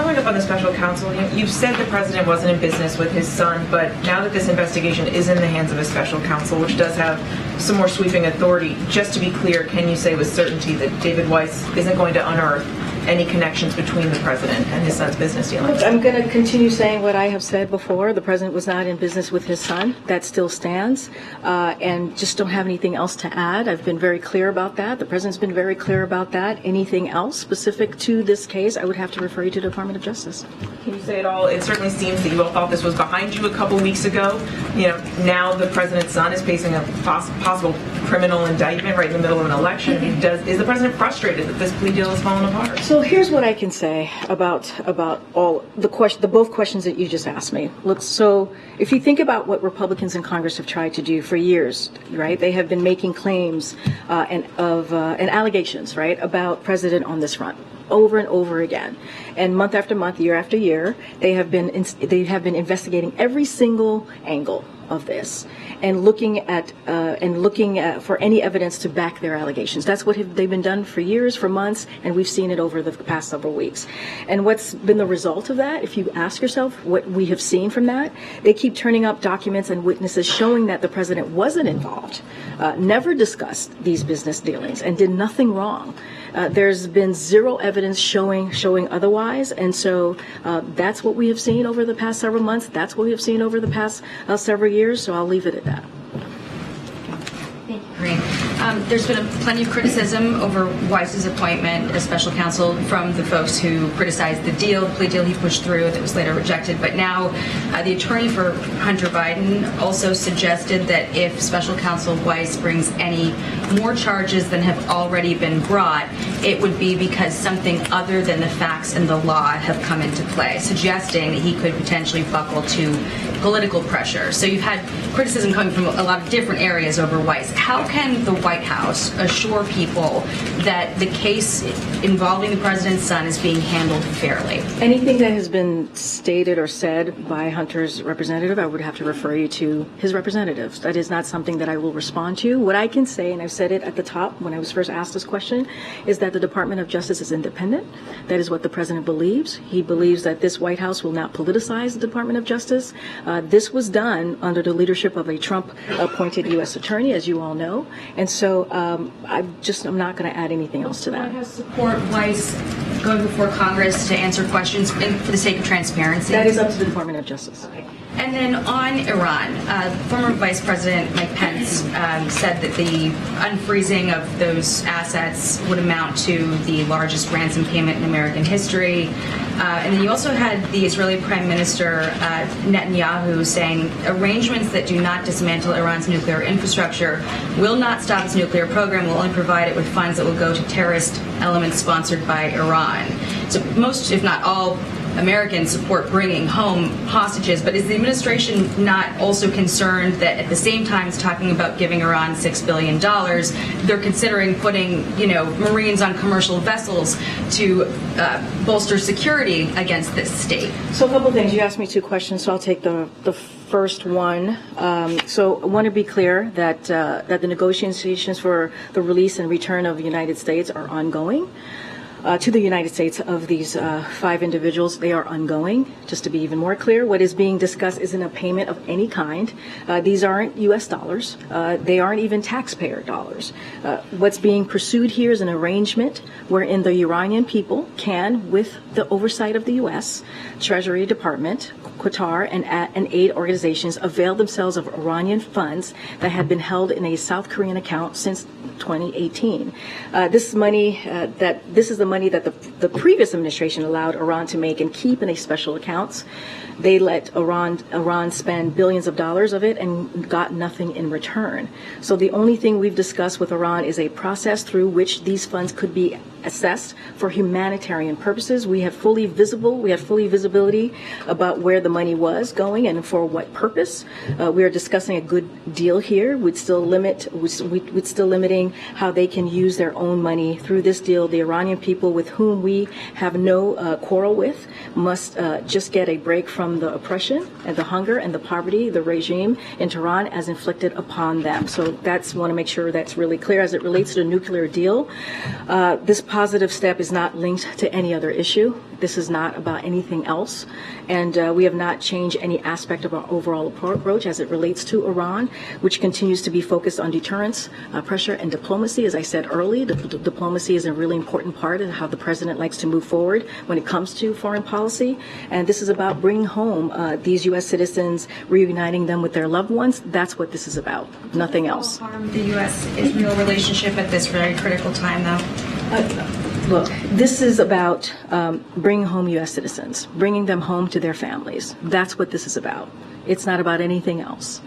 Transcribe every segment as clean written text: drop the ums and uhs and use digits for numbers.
following up on the special counsel, you've said the president wasn't in business with his son, but now that this investigation is in the hands of a special counsel, which does have some more sweeping authority, just to be clear, can you say with certainty that David Weiss isn't going to unearth any connections between the president and his son's business dealings? Look, I'm going to continue saying what I have said before. The president was not in business with his son. That still stands. And just don't have anything else to add. I've been very clear about that. The president's been very clear about that. Anything else specific to this case, I would have to refer you to the Department of Justice. Can you say it all? It certainly seems that you all thought this was behind you a couple weeks ago. Now the president's son is facing a possible criminal indictment right in the middle of an election. Is the president frustrated that this plea deal is falling apart? So here's what I can say about all the both questions that you just asked me. Look, so if you think about what Republicans in Congress have tried to do for years, right? They have been making claims and allegations, right, about president on this front over and over again, and month after month, year after year, they have been investigating every single angle of this and looking at for any evidence to back their allegations. That's what they've been done for years, for months, and we've seen it over the past several weeks. And what's been the result of that? If you ask yourself what we have seen from that, they keep turning up documents and witnesses showing that the president wasn't involved, never discussed these business dealings, and did nothing wrong. There's been zero evidence showing otherwise, and so that's what we have seen over the past several months. That's what we have seen over the past several years. So I'll leave it at that. Thank you, Karine. There's been plenty of criticism over Weiss's appointment as special counsel from the folks who criticized the plea deal he pushed through that was later rejected. But now the attorney for Hunter Biden also suggested that if special counsel Weiss brings any more charges than have already been brought, it would be because something other than the facts and the law have come into play, suggesting that he could potentially buckle to political pressure. So you've had criticism coming from a lot of different areas over Weiss. How can the White House assure people that the case involving the president's son is being handled fairly? Anything that has been stated or said by Hunter's representative, I would have to refer you to his representatives. That is not something that I will respond to. What I can say, and I've said it at the top when I was first asked this question, is that the Department of Justice is independent. That is what the president believes. He believes that this White House will not politicize the Department of Justice. This was done under the leadership of a Trump-appointed U.S. attorney, as you all know. And so I'm not going to add anything else to that. White House support Weiss going before Congress to answer questions for the sake of transparency? That is up to the Department of Justice. Okay. And then on Iran, former Vice President Mike Pence said that the unfreezing of those assets would amount to the largest ransom payment in American history. And then you also had the Israeli Prime Minister Netanyahu saying arrangements that do not dismantle Iran's nuclear infrastructure will not stop its nuclear program, will only provide it with funds that will go to terrorist elements sponsored by Iran. So most, if not all, Americans support bringing home hostages, but is the administration not also concerned that at the same time it's talking about giving Iran $6 billion, they're considering putting, Marines on commercial vessels to bolster security against this state? So a couple of things. You asked me two questions, so I'll take the first one. So I want to be clear that the negotiations for the release and return of the United States are ongoing. To the United States of these 5 individuals, they are ongoing. Just to be even more clear, what is being discussed isn't a payment of any kind. These aren't U.S. dollars. They aren't even taxpayer dollars. What's being pursued here is an arrangement wherein the Iranian people can, with the oversight of the U.S. Treasury Department, Qatar, and aid organizations, avail themselves of Iranian funds that have been held in a South Korean account since 2018. This is the money that the previous administration allowed Iran to make and keep in a special accounts. They let Iran spend billions of dollars of it and got nothing in return. So the only thing we've discussed with Iran is a process through which these funds could be assessed for humanitarian purposes. We have fully visibility about where the money was going and for what purpose. We are discussing a good deal here. We'd still limiting how they can use their own money through this deal. The Iranian people, with whom we have no quarrel with, must just get a break from the oppression and the hunger and the poverty the regime in Tehran has inflicted upon them. So want to make sure that's really clear as it relates to the nuclear deal. This positive step is not linked to any other issue. This is not about anything else. And we have not changed any aspect of our overall approach as it relates to Iran, which continues to be focused on deterrence, pressure, and diplomacy. As I said earlier, diplomacy is a really important part of how the president likes to move forward when it comes to foreign policy. And this is about bringing home these U.S. citizens, reuniting them with their loved ones. That's what this is about, nothing else. Harm the U.S.-Israel relationship at this very critical time, though? Look, this is about bringing home U.S. citizens, bringing them home to their families. That's what this is about. It's not about anything else.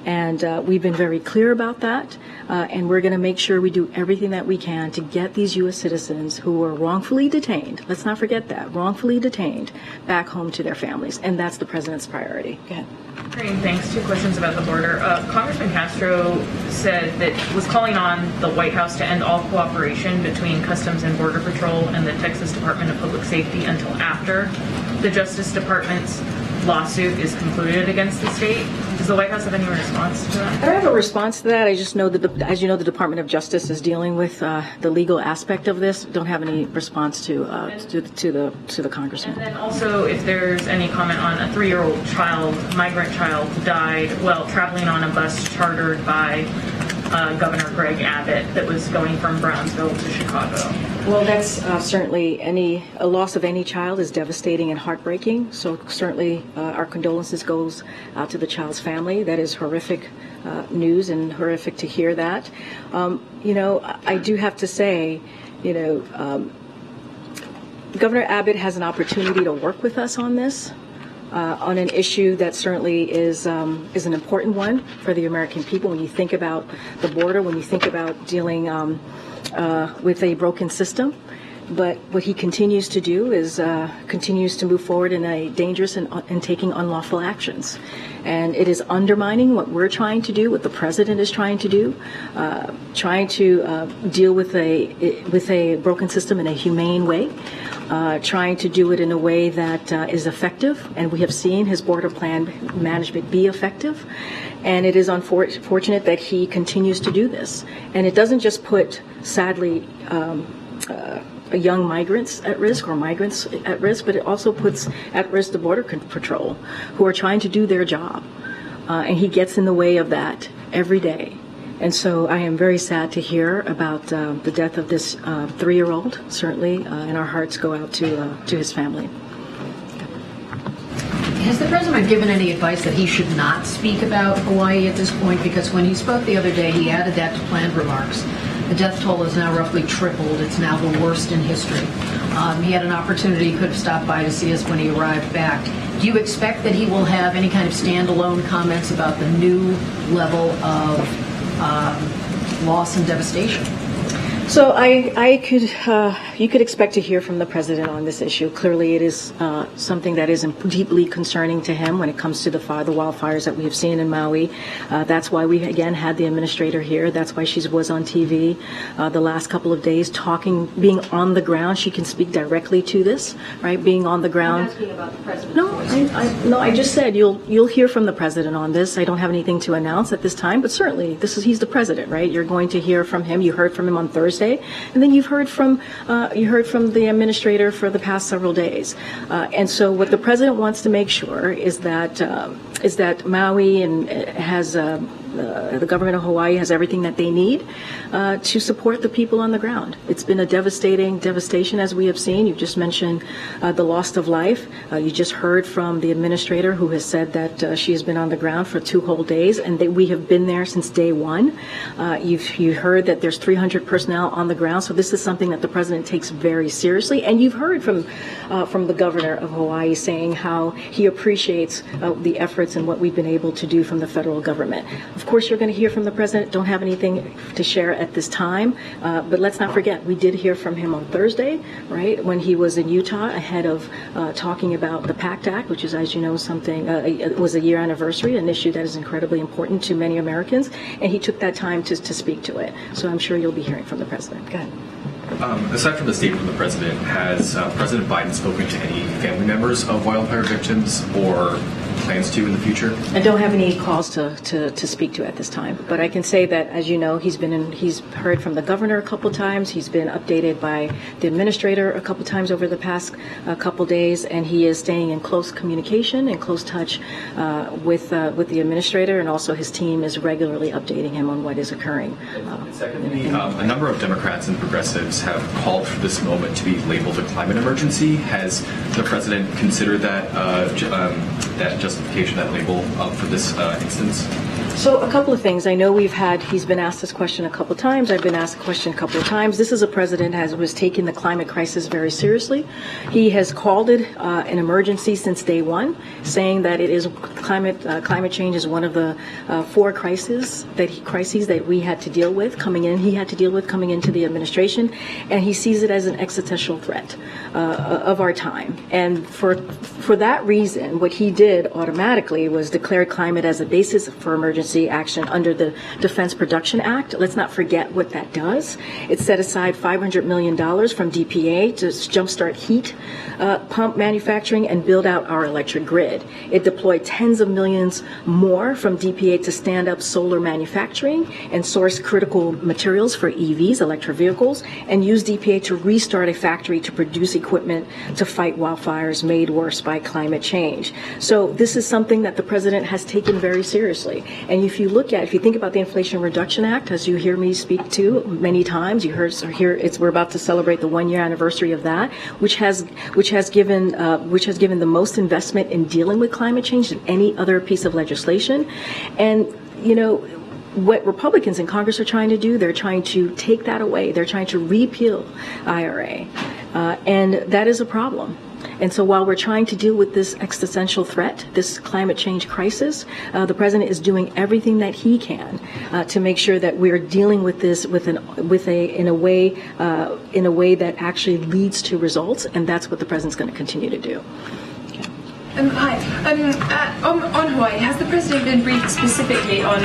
And we've been very clear about that. And we're going to make sure we do everything that we can to get these U.S. citizens who were wrongfully detained, let's not forget that, wrongfully detained, back home to their families. And that's the president's priority. Go ahead. Karine, thanks. 2 questions about the border. Congressman Castro said that was calling on the White House to end all cooperation between Customs and Border Patrol and the Texas Department of Public Safety until after the Justice Department's lawsuit is concluded against the state. Does the White House have any response to that? I don't have a response to that. I just know that, as you know, the Department of Justice is dealing with the legal aspect of this. Don't have any response to the congressman. And then also, if there's any comment on a 3-year-old child, migrant child, died while traveling on a bus chartered by Governor Greg Abbott that was going from Brownsville to Chicago. Well, that's certainly a loss of any child is devastating and heartbreaking. So certainly our condolences goes out to the child's family. That is horrific news and horrific to hear that. I do have to say, Governor Abbott has an opportunity to work with us on this. On an issue that certainly is an important one for the American people. When you think about the border, when you think about dealing with a broken system, but what he continues to do is continues to move forward in a dangerous and taking unlawful actions, and it is undermining what we're trying to do, what the president is trying to do, trying to deal with a broken system in a humane way. Trying to do it in a way that is effective, and we have seen his border plan management be effective, and it is unfortunate that he continues to do this. And it doesn't just put, sadly, young migrants at risk or migrants at risk, but it also puts at risk the Border Patrol, who are trying to do their job, and he gets in the way of that every day. And so I am very sad to hear about the death of this 3-year-old, certainly, and our hearts go out to his family. Has the president given any advice that he should not speak about Hawaii at this point? Because when he spoke the other day, he added that to planned remarks. The death toll is now roughly tripled. It's now the worst in history. He had an opportunity, he could have stopped by to see us when he arrived back. Do you expect that he will have any kind of standalone comments about the new level of loss and devastation? So you could expect to hear from the president on this issue. Clearly, it is something that is deeply concerning to him when it comes to the wildfires that we have seen in Maui. That's why we again had the administrator here. That's why she was on TV the last couple of days, being on the ground. She can speak directly to this, right? Being on the ground. I'm asking about the president. No, I just said you'll hear from the president on this. I don't have anything to announce at this time, but certainly he's the president, right? You're going to hear from him. You heard from him on Thursday. And then you've heard from the administrator for the past several days, and so what the president wants to make sure is that Maui has the government of Hawaii has everything that they need to support the people on the ground. It's been a devastation as we have seen. You just mentioned the loss of life. You just heard from the administrator who has said that she has been on the ground for 2 whole days, and we have been there since day one. You heard that there's 300 personnel on the ground, so this is something that the president takes very seriously. And you've heard from the governor of Hawaii saying how he appreciates the efforts and what we've been able to do from the federal government. Of course, you're going to hear from the president. Don't have anything to share at this time, but let's not forget, we did hear from him on Thursday, right, when he was in Utah ahead of talking about the PACT Act, which is, as you know, it was a year anniversary, an issue that is incredibly important to many Americans, and he took that time to speak to it. So I'm sure you'll be hearing from the president. Go ahead. Aside from the statement from the president, has President Biden spoken to any family members of wildfire victims or plans to in the future? I don't have any calls to speak to at this time, but I can say that, as you know, he's heard from the governor a couple times. He's been updated by the administrator a couple times over the past couple days, and he is staying in close communication and close touch with the administrator, and also his team is regularly updating him on what is occurring. Secondly, a number of Democrats and progressives have called for this moment to be labeled a climate emergency. Has the president considered that that justification, that label, for this instance? So a couple of things. I know he's been asked this question a couple of times. I've been asked the question a couple of times. This is a president who was taking the climate crisis very seriously. He has called it an emergency since day one, saying that it is climate change is one of the four crises that we had to deal with coming in. He had to deal with coming into the administration, and he sees it as an existential threat of our time. And for that reason, what he did automatically was declare climate as a basis for emergency action under the Defense Production Act. Let's not forget what that does. It set aside $500 million from DPA to jumpstart heat pump manufacturing and build out our electric grid. It deployed tens of millions more from DPA to stand up solar manufacturing and source critical materials for EVs, electric vehicles, and use DPA to restart a factory to produce equipment to fight wildfires made worse by climate change. So this is something that the president has taken very seriously. And if you think about the Inflation Reduction Act, as you hear me speak to many times, we're about to celebrate the 1-year anniversary of that, which has given the most investment in dealing with climate change than any other piece of legislation. And what Republicans in Congress are trying to do, they're trying to take that away. They're trying to repeal IRA, and that is a problem. And so while we're trying to deal with this existential threat, this climate change crisis, the president is doing everything that he can to make sure that we're dealing with this in a way that actually leads to results, and that's what the president's going to continue to do. Hi. On Hawaii, has the president been briefed specifically on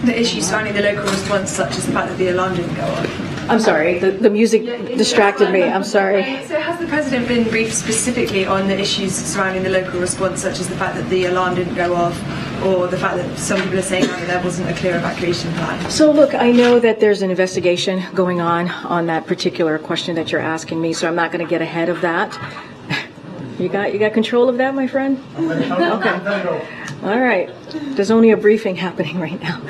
the issues surrounding the local response, such as the fact that the alarm didn't go off? I'm sorry, the music distracted me. I'm sorry. So has the president been briefed specifically on the issues surrounding the local response, such as the fact that the alarm didn't go off, or the fact that some people are saying that there wasn't a clear evacuation plan? So look, I know that there's an investigation going on that particular question that you're asking me, so I'm not going to get ahead of that. You got control of that, my friend? Okay. All right. There's only a briefing happening right now.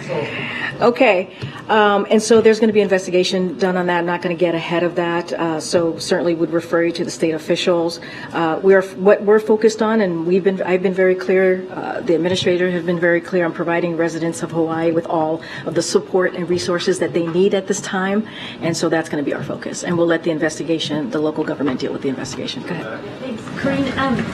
Okay. And so there's going to be an investigation done on that. I'm not going to get ahead of that. So certainly would refer you to the state officials. What we're focused on, and I've been very clear, the administrator have been very clear on providing residents of Hawaii with all of the support and resources that they need at this time. And so that's going to be our focus. And we'll let the local government deal with the investigation. Go ahead. Thanks. Karine,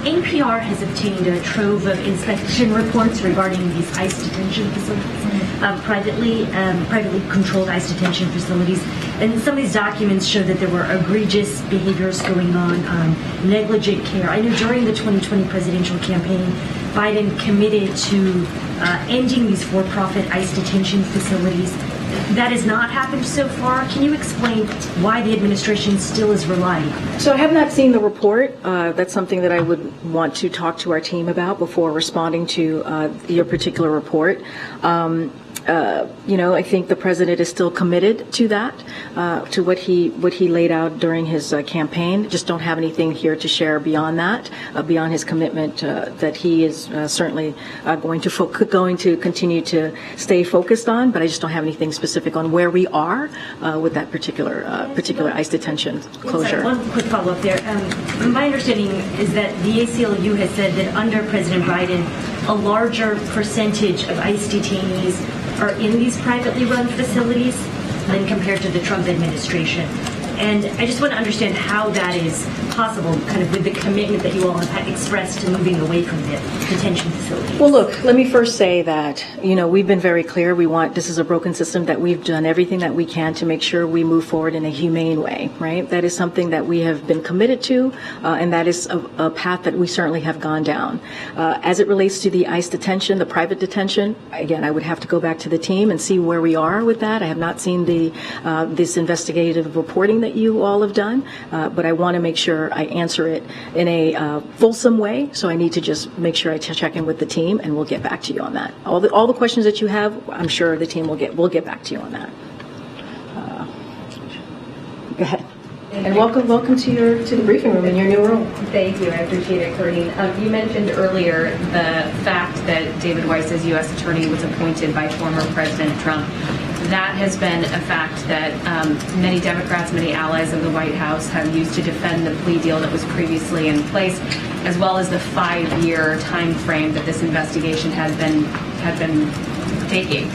NPR has obtained a trove of inspection reports regarding these ICE detention facilities, privately controlled ICE detention facilities. And some of these documents show that there were egregious behaviors going on, negligent care. I know during the 2020 presidential campaign, Biden committed to ending these for-profit ICE detention facilities. That has not happened so far. Can you explain why the administration still is relying on that? So I have not seen the report. That's something that I would want to talk to our team about before responding to your particular report. I think the president is still committed to that, to what he laid out during his campaign. Just don't have anything here to share beyond that, beyond his commitment that he is certainly going to continue to stay focused on. But I just don't have anything specific on where we are with that particular ICE detention closure. Sorry, one quick follow-up there. My understanding is that the ACLU has said that under President Biden, a larger percentage of ICE detainees are in these privately run facilities than compared to the Trump administration. And I just want to understand how that is possible, kind of with the commitment that you all have expressed to moving away from the detention facilities. Well, look, let me first say that, we've been very clear. This is a broken system, that we've done everything that we can to make sure we move forward in a humane way, right? That is something that we have been committed to, and that is a path that we certainly have gone down. As it relates to the ICE detention, the private detention, again, I would have to go back to the team and see where we are with that. I have not seen this investigative reporting that you all have done, but I want to make sure sure I answer it in a fulsome way. So I need to just make sure I check in with the team, and we'll get back to you on that. All the questions that you have, I'm sure the team will get back to you on that. Go ahead. And welcome to the briefing room in your new role. Thank you. I appreciate it, Karine. You mentioned earlier the fact that David Weiss as U.S. Attorney was appointed by former President Trump. That has been a fact that many Democrats, many allies of the White House have used to defend the plea deal that was previously in place, as well as the 5-year time frame that this investigation had been taking.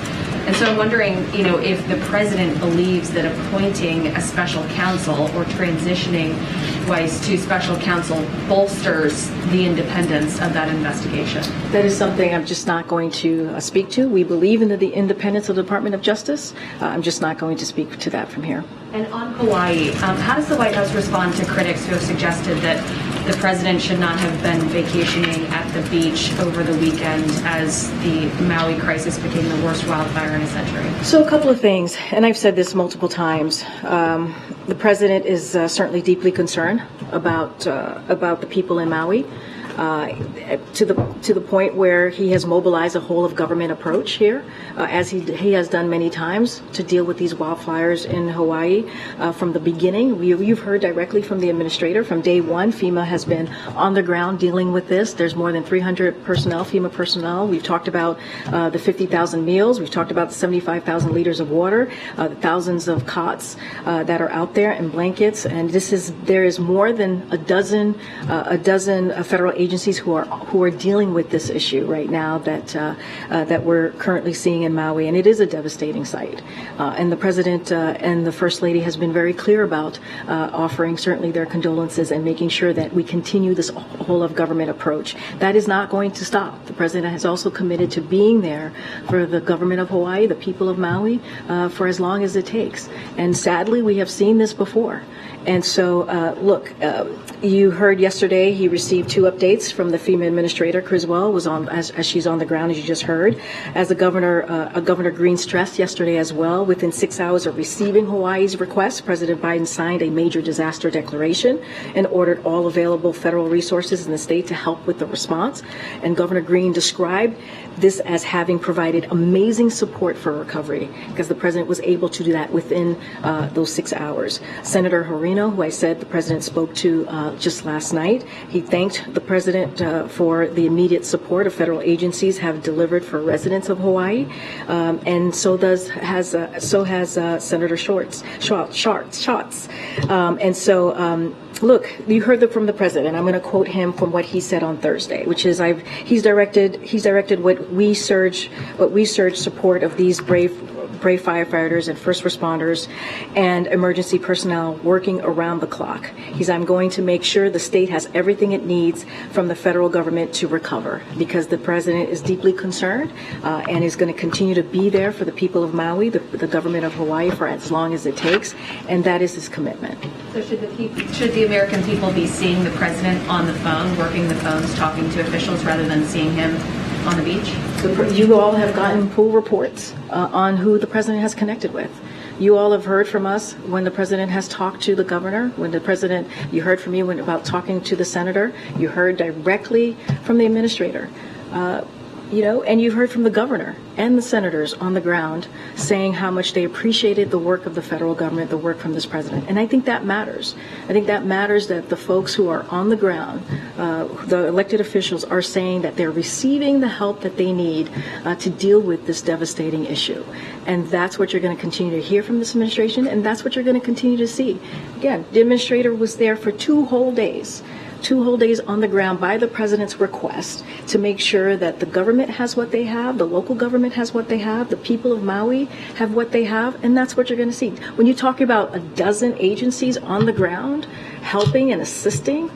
And so I'm wondering, if the president believes that appointing a special counsel or transitioning Weiss to special counsel bolsters the independence of that investigation. That is something I'm just not going to speak to. We believe in the independence of the Department of Justice. I'm just not going to speak to that from here. And on Hawaii, how does the White House respond to critics who have suggested that the president should not have been vacationing at the beach over the weekend as the Maui crisis became the worst wildfire in a century? So a couple of things, and I've said this multiple times. The president is certainly deeply concerned about the people in Maui. To the point where he has mobilized a whole of government approach here, as he has done many times to deal with these wildfires in Hawaii from the beginning. You've heard directly from the administrator from day one. FEMA has been on the ground dealing with this. There's more than 300 personnel, FEMA personnel. We've talked about the 50,000 meals. We've talked about the 75,000 liters of water, the thousands of cots that are out there and blankets. And there is more than a dozen federal agencies who are dealing with this issue right now that we're currently seeing in Maui, and it is a devastating sight. And the president and the first lady has been very clear about offering certainly their condolences and making sure that we continue this whole of government approach. That is not going to stop. The president has also committed to being there for the government of Hawaii, the people of Maui, for as long as it takes. And sadly, we have seen this before. And so, you heard yesterday he received 2 updates from the FEMA administrator. Criswell was on, as she's on the ground, as you just heard. As the Governor Green stressed yesterday as well, within 6 hours of receiving Hawaii's request, President Biden signed a major disaster declaration and ordered all available federal resources in the state to help with the response. And Governor Green described this as having provided amazing support for recovery because the president was able to do that within those 6 hours. Senator Horino, who I said the president spoke to just last night, he thanked the president for the immediate support of federal agencies have delivered for residents of Hawaii, and so has Senator Schatz. And so. Look, you heard from the president. I'm going to quote him from what he said on Thursday, which is he's directed what we surge support of these brave firefighters and first responders and emergency personnel working around the clock. I'm going to make sure the state has everything it needs from the federal government to recover, because the president is deeply concerned and is going to continue to be there for the people of Maui, the government of Hawaii, for as long as it takes, and that is his commitment. So should the American people be seeing the president on the phone, working the phones, talking to officials, rather than seeing him on the beach? You all have gotten full reports on who the president has connected with. You all have heard from us when the president has talked to the governor, you heard from me about talking to the senator, you heard directly from the administrator. And you've heard from the governor and the senators on the ground saying how much they appreciated the work of the federal government, the work from this president. And I think that matters. I think that matters that the folks who are on the ground, the elected officials, are saying that they're receiving the help that they need to deal with this devastating issue. And that's what you're going to continue to hear from this administration, and that's what you're going to continue to see. Again, the administrator was there for 2 whole days. 2 whole days on the ground by the president's request to make sure that the government has what they have, the local government has what they have, the people of Maui have what they have, and that's what you're going to see. When you talk about a dozen agencies on the ground helping and assisting,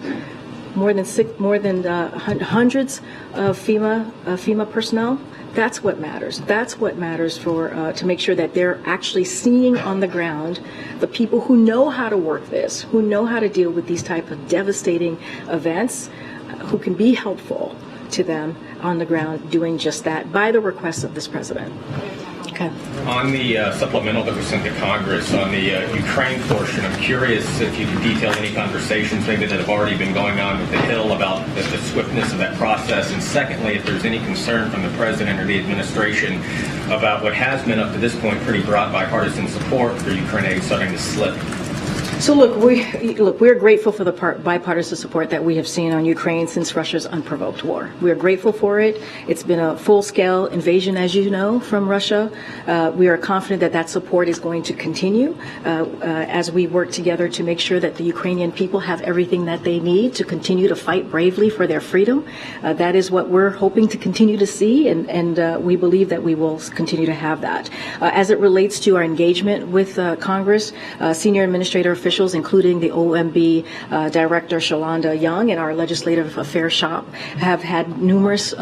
more than hundreds of FEMA personnel, that's what matters. That's what matters to make sure that they're actually seeing on the ground the people who know how to work this, who know how to deal with these type of devastating events, who can be helpful to them on the ground doing just that by the request of this president. Okay. Okay. On the supplemental that was sent to Congress, on the Ukraine portion, I'm curious if you could detail any conversations maybe that have already been going on with the Hill about the swiftness of that process, and secondly, if there's any concern from the President or the administration about what has been up to this point pretty broad bipartisan support for Ukraine aid starting to slip. So we're grateful for the bipartisan support that we have seen on Ukraine since Russia's unprovoked war. We are grateful for it. It's been a full-scale invasion, as you know, from Russia. We are confident that that support is going to continue as we work together to make sure that the Ukrainian people have everything that they need to continue to fight bravely for their freedom. That is what we're hoping to continue to see, and we believe that we will continue to have that. As it relates to our engagement with Congress, senior administrator officials, including the OMB Director Shalonda Young and our Legislative Affairs shop, have had numerous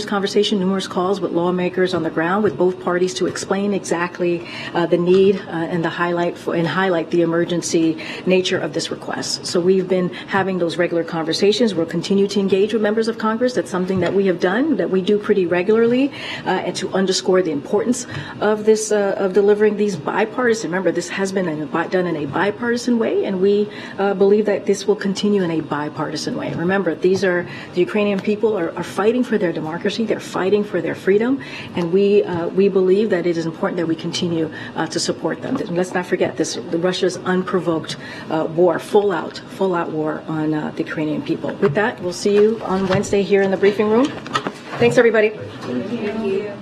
conversations, numerous calls with lawmakers on the ground with both parties to explain exactly the need and highlight the emergency nature of this request. So we've been having those regular conversations. We'll continue to engage with members of Congress. That's something that we have done, that we do pretty regularly, and to underscore the importance of this, of delivering these bipartisan. Remember, this has been done in a bipartisan way, and we believe that this will continue in a bipartisan way. Remember, the Ukrainian people are fighting for their democracy, they're fighting for their freedom, and we believe that it is important that we continue to support them. Let's not forget Russia's unprovoked war, full out war on the Ukrainian people. With that, we'll see you on Wednesday here in the briefing room. Thanks, everybody. Thank you.